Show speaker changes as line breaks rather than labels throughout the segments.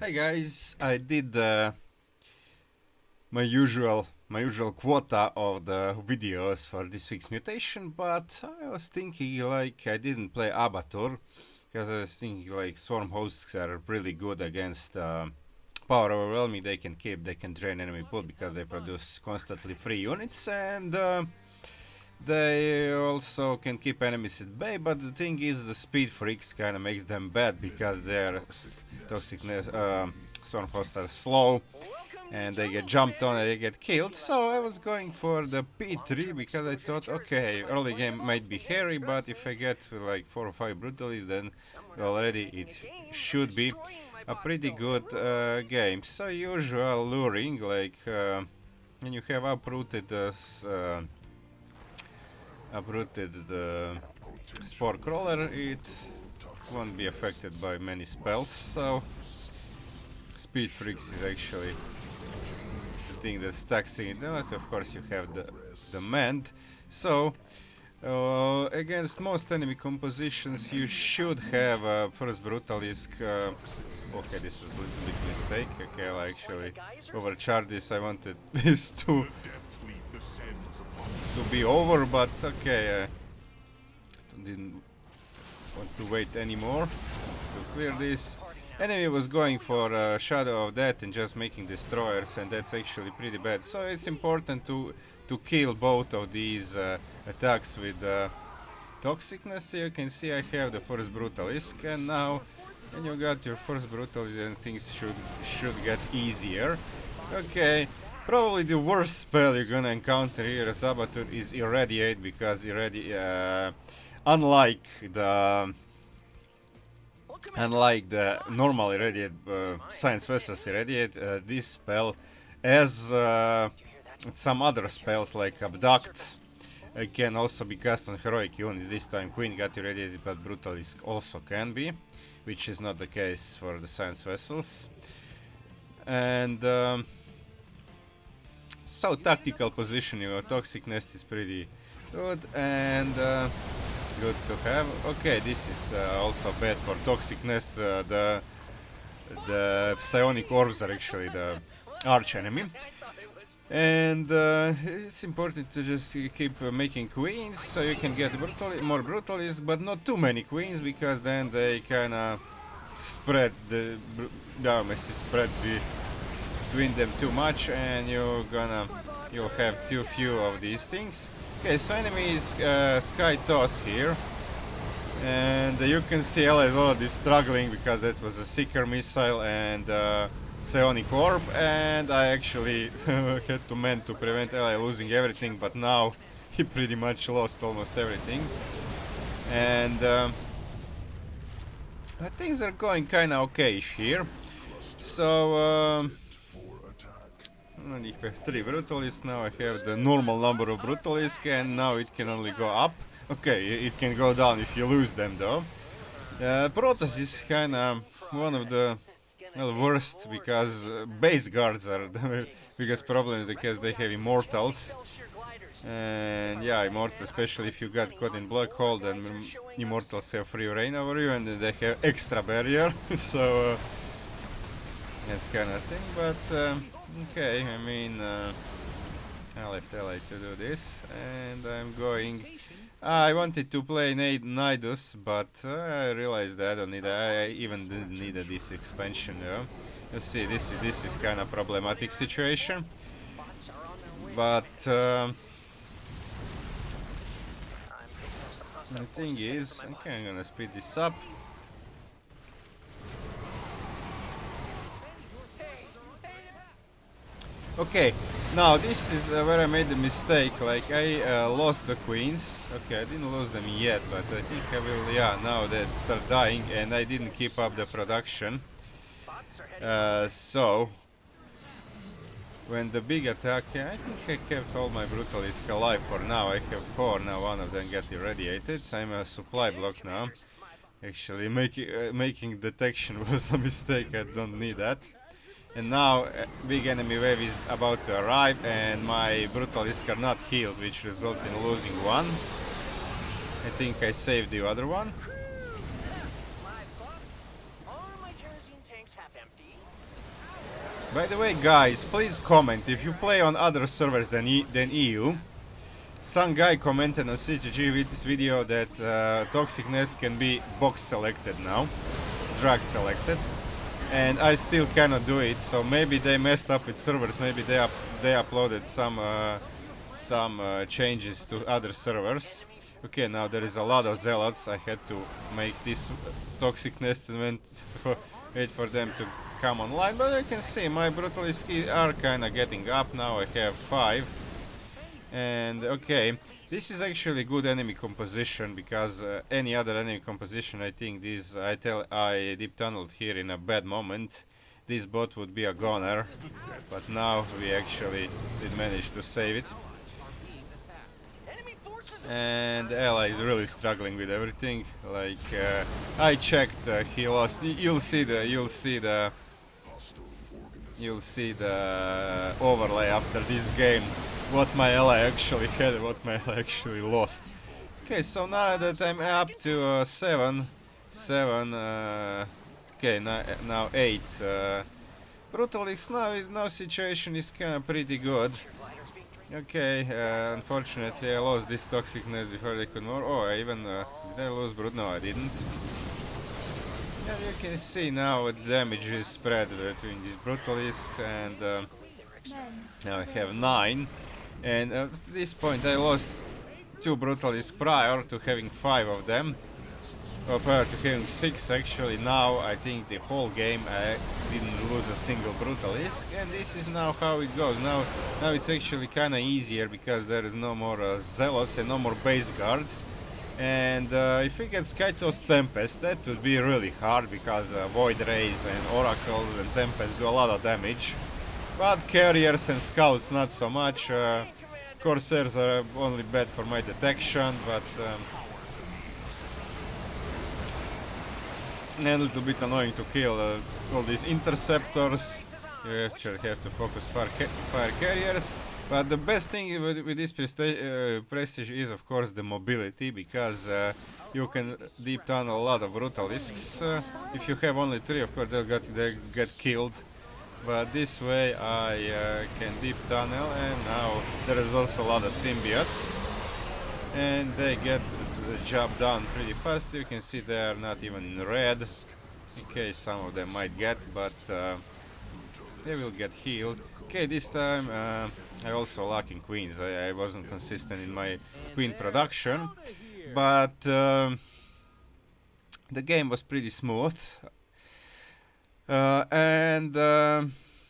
Hi guys, I did my usual quota of the videos for this week's mutation, but I was thinking like I didn't play Abathur because I was thinking like swarm hosts are really good against power overwhelming. They can drain enemy pool because they produce constantly free units, and they also can keep enemies at bay. But the thing is, the speed freaks kind of makes them bad because their toxicness swarm hosts are slow and they get jumped on and they get killed. So I was going for the P3 because I thought, okay, early game might be hairy, but if I get like 4 or 5 brutalies, then already it should be a pretty good game. So usual luring, like when you have uprooted the spore crawler, it won't be affected by many spells. So speed freaks is actually thing that stacks in those. Of course, you have the mend. So against most enemy compositions, you should have first brutalisk. Okay, this was a little bit mistake. Okay, I actually overcharged this. I wanted this to be over, but okay, didn't want to wait anymore to clear this. Enemy was going for Shadow of Death and just making destroyers, and that's actually pretty bad. So it's important to kill both of these attacks with toxicness. You can see I have the first brutalisk, and now when you got your first brutalisk, then things should get easier. Okay, probably the worst spell you're gonna encounter here as Abathur is Irradiate, because unlike the normal irradiate science vessels irradiate, this spell, as some other spells like abduct, can also be cast on heroic units. This time Queen got irradiated, but Brutalisk also can be, which is not the case for the science vessels. And so tactical positioning of Toxic Nest is pretty good, and good to have. Okay, this is also bad for toxicness. The psionic orbs are actually the arch enemy, and it's important to just keep making queens so you can get more brutalists, but not too many queens, because then they kind of spread the spread between them too much, and you'll have too few of these things. Okay, so enemy is Sky Toss here, and you can see Ella is already struggling because that was a Seeker missile and Psionic Orb, and I actually had to mend to prevent Ella losing everything, but now he pretty much lost almost everything, and things are going kinda okay-ish here. So I have 3 Brutalists, now I have the normal number of Brutalists, and now it can only go up. Okay, it can go down if you lose them though. Protoss is kinda one of the worst, because base guards are the biggest problem, because they have Immortals. And yeah, Immortals, especially if you got caught in Black Hole, then Immortals have free reign over you, and they have extra barrier. So that's kind of thing, but okay, I mean, I left LA to do this, and I'm going. I wanted to play Nidus, but I realized that I don't need. I even didn't need this expansion. Let's see, this is kind of problematic situation, but the thing is, okay, I'm gonna speed this up. Okay, now this is where I made the mistake. Like, I lost the queens. Okay, I didn't lose them yet, but I think I will. Yeah, now they start dying, and I didn't keep up the production. So when the big attack, yeah, I think I kept all my brutalists alive for now. I have 4 now. One of them got irradiated. So I'm a supply block now. Actually, making detection was a mistake. I don't need that. And now big enemy wave is about to arrive, and my brutalists are not healed, which results in losing one. I think I saved the other one. By the way, guys, please comment if you play on other servers than EU. Some guy commented on CGG with this video that toxicness can be box selected now, drag selected, and I still cannot do it. So maybe they messed up with servers. Maybe they uploaded some changes to other servers. Okay, now there is a lot of zealots. I had to make this toxicness and wait for them to come online. But you can see my brutalists are kind of getting up now. I have 5. And okay, this is actually good enemy composition, because any other enemy composition, I think this I deep tunneled here in a bad moment. This bot would be a goner, but now we actually did manage to save it. And the ally is really struggling with everything. Like I checked, he lost. You'll see the overlay after this game. What my ally actually had, what my ally actually lost. Okay, so now that I'm up to 7, okay, now 8. Brutalix now situation is kind of pretty good. Okay, unfortunately I lost this toxicness before they could more. Oh, I even did I lose brut? No, I didn't. Yeah, you can see now the damage is spread between these brutalists, and now I have 9. And at this point I lost 2 brutalists prior to having 5 of them. Or prior to having 6 actually. Now I think the whole game I didn't lose a single brutalist, and this is now how it goes. Now it's actually kinda easier because there is no more zealots and no more base guards. And if we get Skytoss Tempest, that would be really hard, because Void Rays and Oracles and Tempest do a lot of damage. But Carriers and Scouts not so much. Corsairs are only bad for my detection, but and a little bit annoying to kill all these interceptors. You actually have to focus fire carriers. But the best thing with this prestige is, of course, the mobility, because you can deep tunnel a lot of brutalisks. If you have only 3, of course, they'll get killed. But this way I can deep tunnel, and now there is also a lot of symbiotes, and they get the job done pretty fast. You can see they are not even in red. Okay, some of them might get, but they will get healed. Okay, this time I also lacking queens. I wasn't consistent in my queen production, but the game was pretty smooth.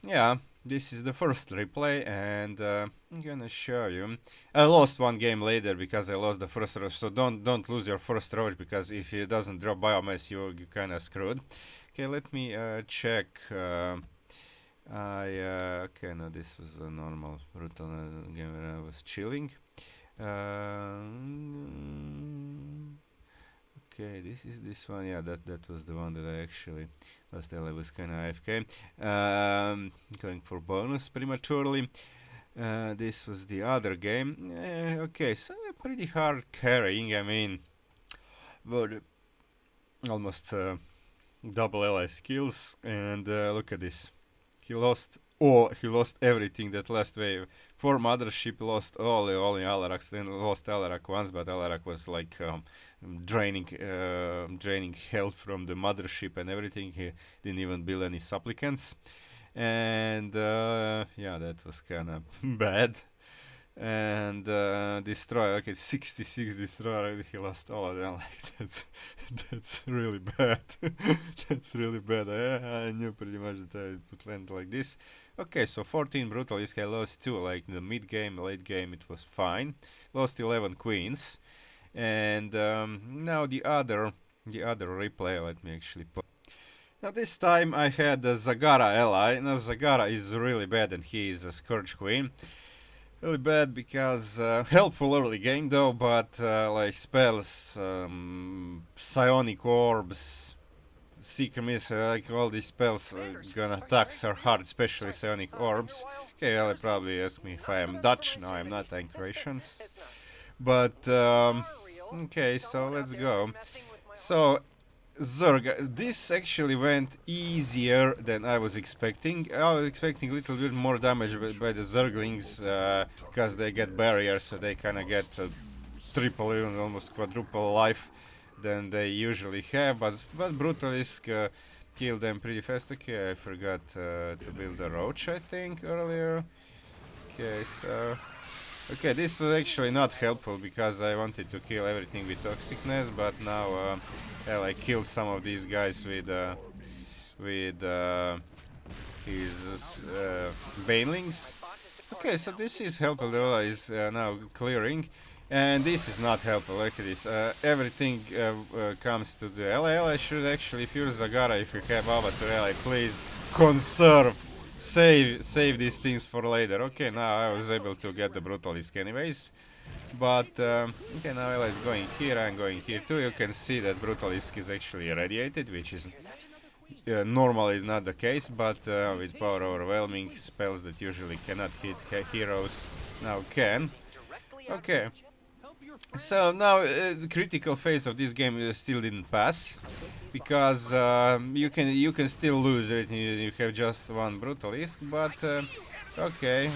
Yeah, this is the first replay, and I'm gonna show you. I lost one game later because I lost the first rush, so don't lose your first rush, because if it doesn't drop biomass, you're kinda screwed. Okay, let me check. Okay, no, this was a normal brutal game where I was chilling. Okay, this is this one. Yeah, that was the one that I actually last time I was kind of AFK. Going for bonus prematurely. This was the other game. Okay, so pretty hard carrying. I mean, but almost double ally skills. And look at this. He lost everything that last wave. For Mothership lost only Alarak, then lost Alarak once, but Alarak was like draining health from the Mothership and everything. He didn't even build any supplicants, and yeah, that was kind of bad. And destroy, okay, 66 destroyer. He lost all of them. Like that's really bad. That's really bad. I knew pretty much that I would land like this. Okay, so 14 brutalist. I lost 2. Like in the mid game, late game, it was fine. Lost 11 queens, and now the other replay. Let me actually put. Now this time I had the Zagara ally. Now Zagara is really bad, and he is a Scourge Queen. Really bad because helpful early game though, but like spells, psionic orbs, seeker missile, like all these spells are gonna tax her hard, especially psionic orbs. Okay, well, probably ask me if I am Dutch. No, I'm not. I'm Croatian. But okay, so let's go. So Zerg, this actually went easier than I was expecting. I was expecting a little bit more damage by the Zerglings because they get barriers, so they kind of get triple, even almost quadruple life than they usually have. But Brutalisk killed them pretty fast. Okay, I forgot to build a roach, I think, earlier. Okay, so okay, this was actually not helpful because I wanted to kill everything with toxicness, but now well, I killed some of these guys with his banelings. Okay, so this is helpful. The ally is now clearing, and this is not helpful. Look at this. Everything comes to the ally. Ally should actually, if you're Zagara, if you have Abathur ally, please conserve. Save these things for later. Okay, now I was able to get the Brutalisk anyways. But, okay, now Ella is going here, I'm going here too. You can see that Brutalisk is actually irradiated, which is normally not the case, but with power overwhelming spells that usually cannot hit heroes now can. Okay. So now the critical phase of this game still didn't pass because you can still lose it. You have just one Brutalisk, but okay,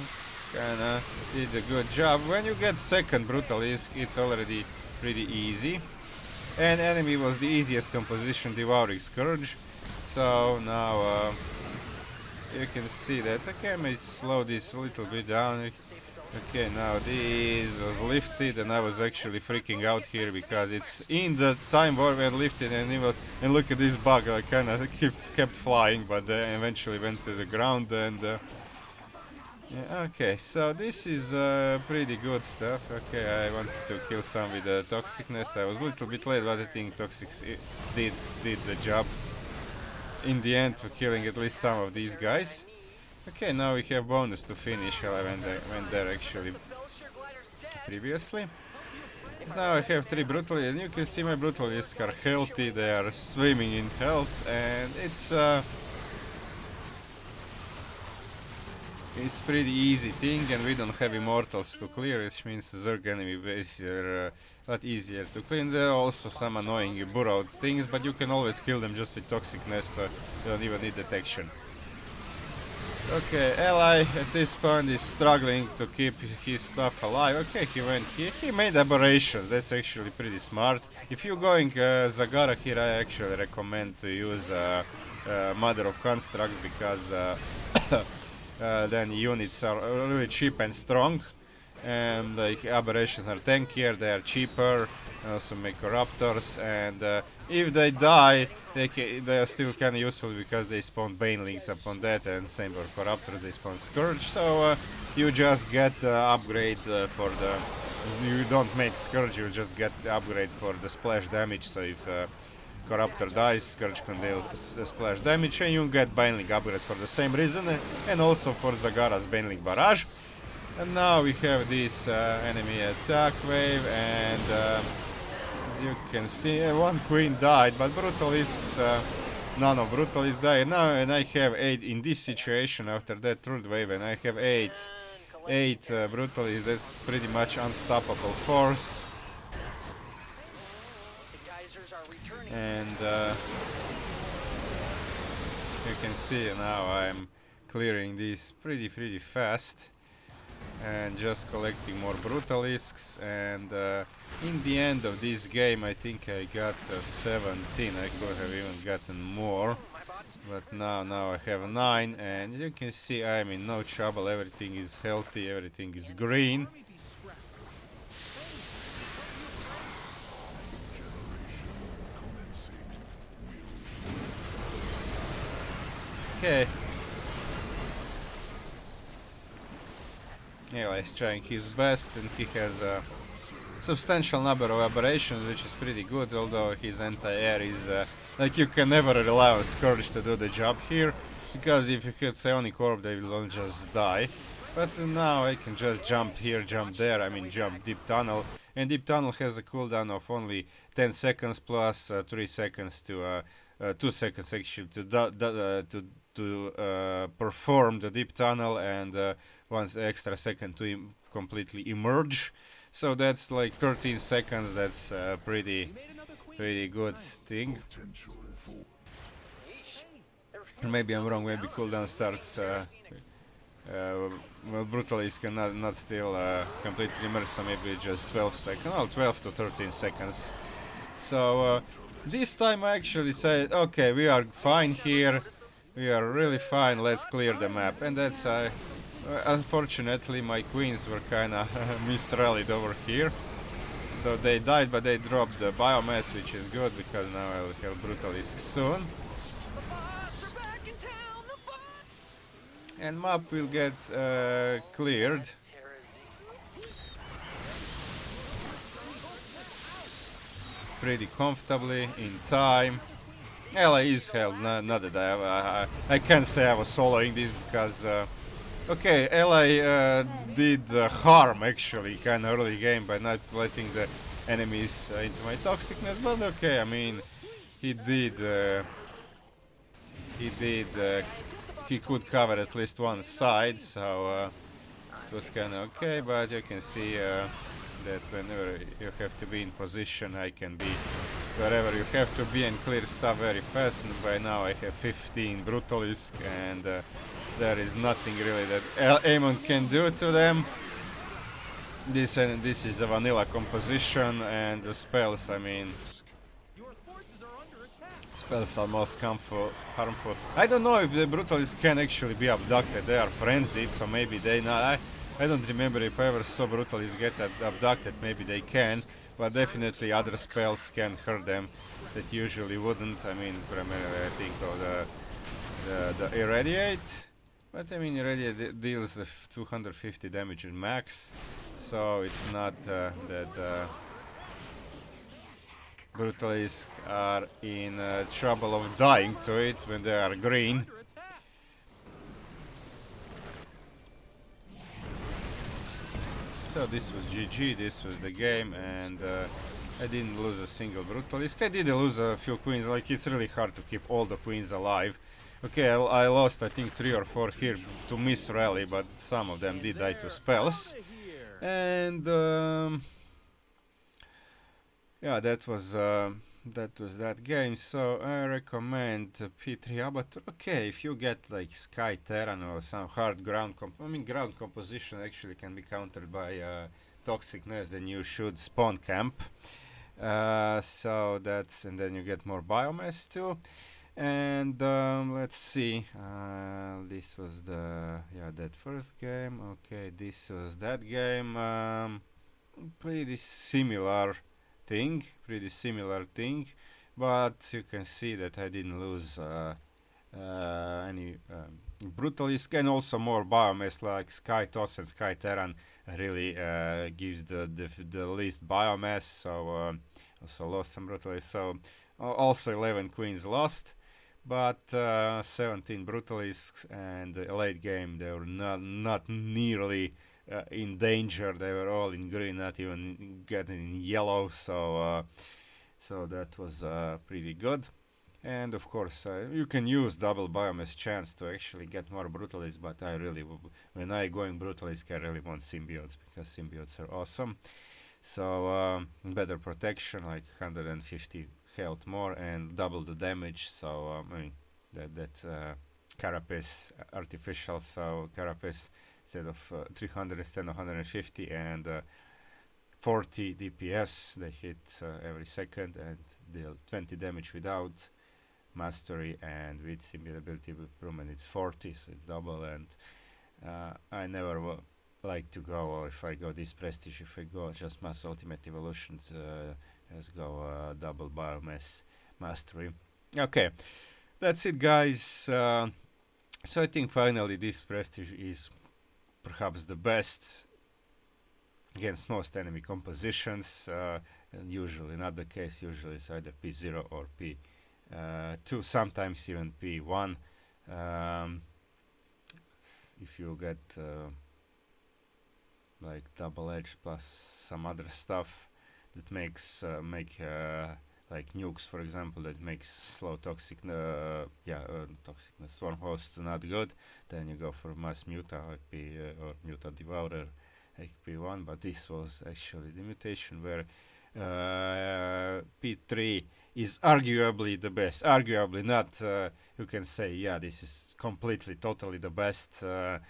kinda did a good job. When you get second Brutalisk, it's already pretty easy. And enemy was the easiest composition, Devouring Scourge. So now you can see that. Okay, I may slow this a little bit down. Okay, now this was lifted, and I was actually freaking out here because it's in the time warp when lifted, and it was. And look at this bug, I kind of kept flying, but eventually went to the ground. And yeah, okay, so this is pretty good stuff. Okay, I wanted to kill some with the toxic nest. I was a little bit late, but I think toxic did the job in the end for killing at least some of these guys. Okay, now we have bonus to finish. I went there actually previously. Now I have 3 Brutalists, and you can see my Brutalists are healthy, they are swimming in health, and it's pretty easy thing, and we don't have immortals to clear, which means Zerg enemy base are a lot easier to clean. There are also some annoying burrowed things, but you can always kill them just with toxic nest, so you don't even need detection. Okay, ally at this point is struggling to keep his stuff alive. Okay, he went here. He made aberrations. That's actually pretty smart. If you're going Zagara here, I actually recommend to use Mother of Construct because then units are really cheap and strong. And like aberrations are tankier, they are cheaper, also make corruptors, and if they die, they are still kind of useful because they spawn banelings upon that, and same for corruptors, they spawn scourge. So you just get upgrade for the. You don't make scourge, you just get the upgrade for the splash damage. So if corruptor dies, scourge can deal splash damage, and you get baneling upgrades for the same reason, and also for Zagara's baneling barrage. And now we have this enemy attack wave, and as you can see, one queen died, but Brutalisks, none of Brutalists died. Now, and I have 8 in this situation after that third wave, and I have 8 Brutalists. That's pretty much unstoppable force. And you can see now I'm clearing these pretty fast. And just collecting more Brutalisks, and in the end of this game I think I got 17. I could have even gotten more, but now I have 9, and you can see I'm in no trouble. Everything is healthy, everything is green. Okay. Yeah, he's trying his best, and he has a substantial number of aberrations, which is pretty good, although his anti-air is like you can never rely on Scourge to do the job here, because if you hit Psionic Orb they will all just die. But now I can just jump here, jump there, I mean jump Deep Tunnel, and Deep Tunnel has a cooldown of only 10 seconds plus 3 seconds to 2 seconds actually to perform the Deep Tunnel, and 1 extra second to completely emerge. So that's like 13 seconds. That's pretty pretty good thing. Maybe I'm wrong, maybe cooldown starts well, Brutalisk can not still completely immerse, so maybe just 12 seconds, oh, 12 to 13 seconds. So this time I actually said, okay, we are fine here, we are really fine, let's clear the map. And that's, unfortunately my queens were kinda misrallied over here. So they died, but they dropped the biomass, which is good, because now I'll have Brutalisk soon. And map will get cleared. Pretty comfortably, in time. LA is held, not that I can't say I was soloing this because okay, LA did harm actually kinda early game by not letting the enemies into my toxicness, but okay, I mean he did he did he could cover at least one side, so it was kinda okay, but you can see that whenever you have to be in position, I can be wherever you have to be and clear stuff very fast. And by now I have 15 Brutalisk, and there is nothing really that Amon can do to them. This is a vanilla composition, and the spells, I mean, spells are most harmful. I don't know if the Brutalists can actually be abducted. They are frenzied, so maybe they not. I don't remember if I ever saw Brutalists get abducted. Maybe they can, but definitely other spells can hurt them that usually wouldn't. I mean, primarily I think of the Irradiate. But I mean, Irradiate deals 250 damage in max, so it's not that Brutalists are in trouble of dying to it when they are green. So this was GG, this was the game, and I didn't lose a single Brutalisk. I did lose a few queens, like it's really hard to keep all the queens alive. Okay, I lost I think 3 or 4 here to miss rally, but some of them did die to spells. And yeah, that was that game. So I recommend P3 Abathur. Okay, if you get like Sky Terran or some hard ground ground composition actually can be countered by toxicness, then you should spawn camp. So that's, and then you get more biomass too. And let's see, this was that first game. Okay, this was that game. Pretty similar thing, but you can see that I didn't lose any Brutalisk, and also more biomass, like Sky Toss and Sky Terran really gives the least biomass, so also lost some Brutalisk, so also 11 queens lost, but 17 Brutalisks, and late game they were not nearly in danger. They were all in green, not even getting in yellow, so that was pretty good. And of course you can use double biomass chance to actually get more Brutalists, but I really, when I going Brutalisk, I really want symbiotes, because symbiotes are awesome. So better protection, like 150 health more, and double the damage. So I mean that carapace artificial, so carapace instead of 300 instead of 150, and 40 DPS they hit every second, and deal 20 damage without mastery, and with symbiote ability improvement it's 40, so it's double. And I never like to go, or if I go this prestige, if I go just mass ultimate evolutions, just go double biomass mastery. Okay, that's it guys. So I think finally this prestige is perhaps the best against most enemy compositions, and usually not the case. Usually it's either P0 or P2, sometimes even P1. If you get like double edge plus some other stuff that makes like nukes, for example, that makes slow toxic toxicness swarm host not good, then you go for mass muta or muta devourer AP1. But this was actually the mutation where P3 is arguably the best. Arguably, not you can say, yeah, this is completely, totally the best, but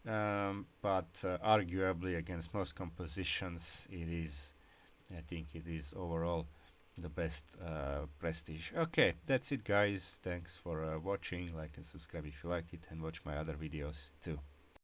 arguably against most compositions, it is. I think it is overall the best prestige. Okay, that's it, guys. Thanks for watching. Like and subscribe if you liked it, and watch my other videos too.